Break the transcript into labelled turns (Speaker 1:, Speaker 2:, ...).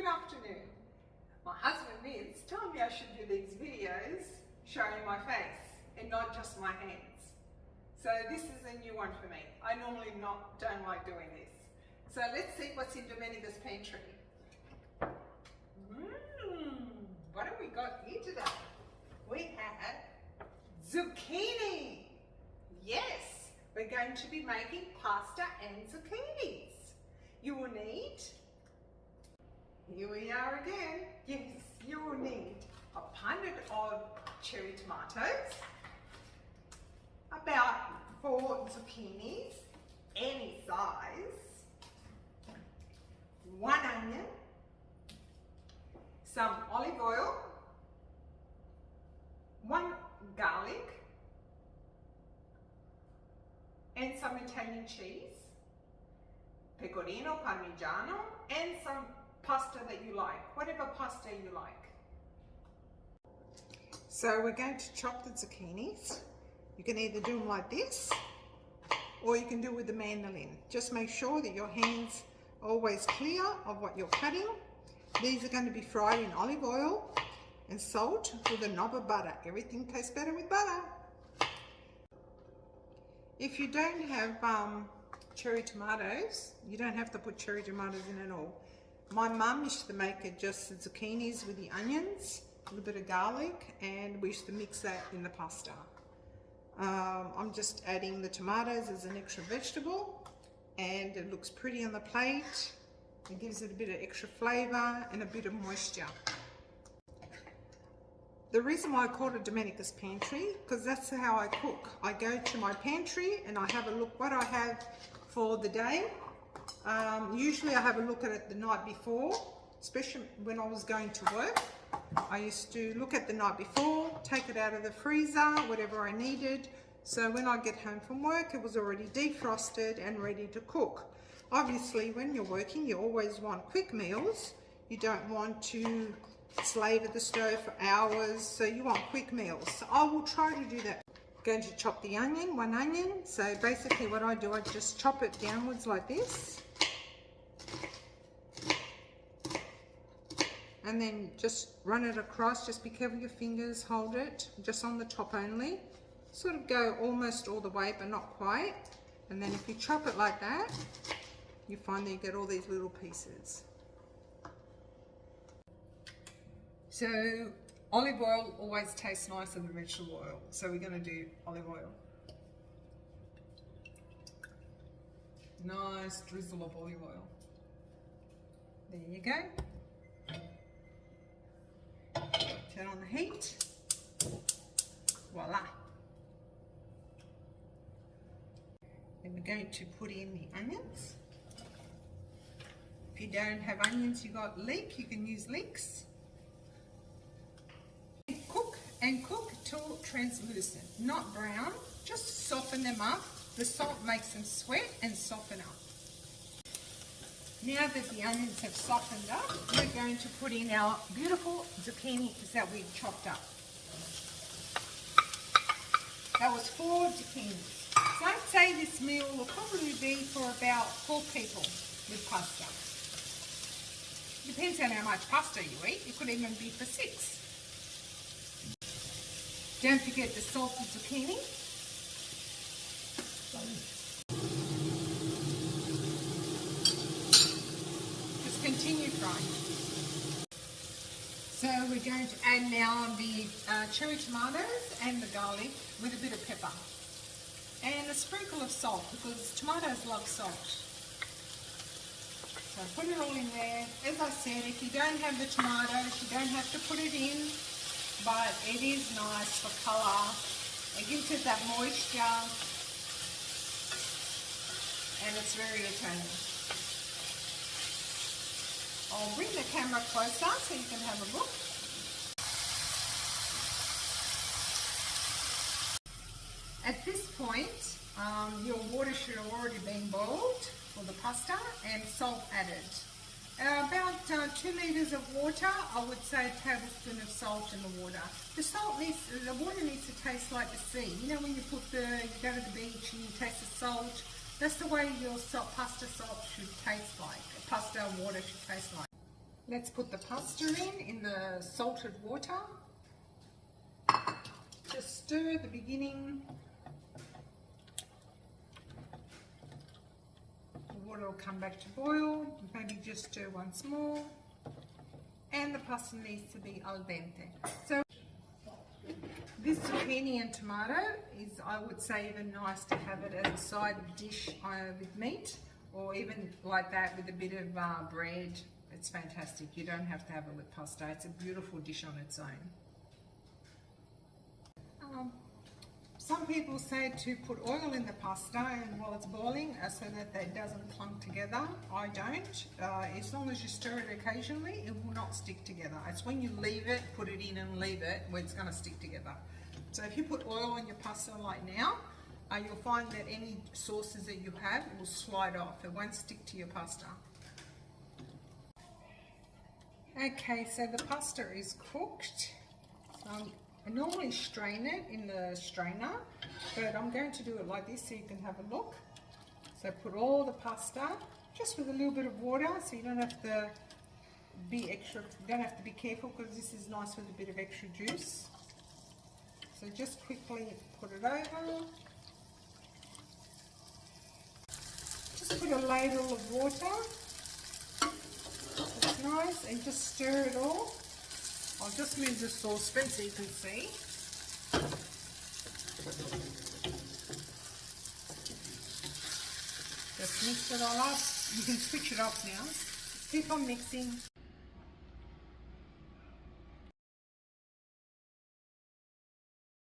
Speaker 1: Good afternoon. My husband Vince told me I should do these videos showing my face and not just my hands. So this is a new one for me. I normally don't like doing this. So let's see what's in Domenica's pantry. What have we got here today? We have zucchini. Yes, we're going to be making pasta and zucchinis. You will need, here we are again, yes, you will need a punnet of cherry tomatoes, about 4 zucchinis, any size, 1 onion, some olive oil, 1 garlic, and some Italian cheese, pecorino, parmigiano, and some pasta that you like, whatever pasta you like. So we're going to chop the zucchinis. You can either do them like this, or you can do it with the mandolin. Just make sure that your hands are always clear of what you're cutting. These are going to be fried in olive oil and salt with a knob of butter. Everything tastes better with butter. If you don't have cherry tomatoes, you don't have to put cherry tomatoes in at all. My mum used to make it just the zucchinis with the onions, a little bit of garlic, and we used to mix that in the pasta. I'm just adding the tomatoes as an extra vegetable, and it looks pretty on the plate. It gives it a bit of extra flavour and a bit of moisture. The reason why I called it Domenica's pantry, because that's how I cook. I go to my pantry and I have a look what I have for the day. Usually I have a look at it the night before, especially when I was going to work. I used to look at the night before, take it out of the freezer, whatever I needed. So when I get home from work, it was already defrosted and ready to cook. Obviously, when you're working, you always want quick meals. You don't want to slave at the stove for hours, so you want quick meals. So I will try to do that. I'm going to chop the onion, 1 onion. So basically what I do, I just chop it downwards like this. And then just run it across. Just be careful your fingers, hold it just on the top only. Sort of go almost all the way, but not quite. And then if you chop it like that, you find that you get all these little pieces. So olive oil always tastes nicer than vegetable oil. So we're going to do olive oil. Nice drizzle of olive oil. There you go. Turn on the heat. Voila. Then we're going to put in the onions. If you don't have onions, you got leek, you can use leeks. Cook and cook till translucent, not brown, just soften them up. The salt makes them sweat and soften up. Now that the onions have softened up, we're going to put in our beautiful zucchinis that we've chopped up. That was 4 zucchinis. So I'd say this meal will probably be for about 4 people with pasta. Depends on how much pasta you eat. It could even be for 6. Don't forget the salted zucchini. Just continue frying. So we're going to add now the cherry tomatoes and the garlic with a bit of pepper. And a sprinkle of salt, because tomatoes love salt. So put it all in there. As I said, if you don't have the tomatoes, you don't have to put it in. But it is nice for colour. It gives it that moisture, and it's very Italian. I'll bring the camera closer so you can have a look. At this point, your water should have already been boiled for the pasta and salt added. About 2 litres of water, I would say a tablespoon of salt in the water. The water needs to taste like the sea. You know when you go to the beach and you taste the salt? That's the way your pasta salt should taste like. Pasta water should taste like. Let's put the pasta in the salted water. Just stir at the beginning. The water will come back to boil. Maybe just stir once more. And the pasta needs to be al dente. So this zucchini and tomato is, I would say, even nice to have it as a side dish with meat, or even like that with a bit of bread. It's fantastic. You don't have to have it with pasta. It's a beautiful dish on its own. Some people say to put oil in the pasta and while it's boiling so that it doesn't clump together. I don't. As long as you stir it occasionally, it will not stick together. It's when you leave it, put it in and leave it, where it's going to stick together. So if you put oil on your pasta like now, you'll find that any sauces that you have will slide off. It won't stick to your pasta. Okay, so the pasta is cooked. I normally strain it in the strainer, but I'm going to do it like this so you can have a look. So put all the pasta, just with a little bit of water, so you don't have to be careful, because this is nice with a bit of extra juice. So just quickly put it over. Just put a ladle of water. That's nice, and just stir it all. I'll just move the saucepan so you can see. Just mix it all up. You can switch it off now. Keep on mixing.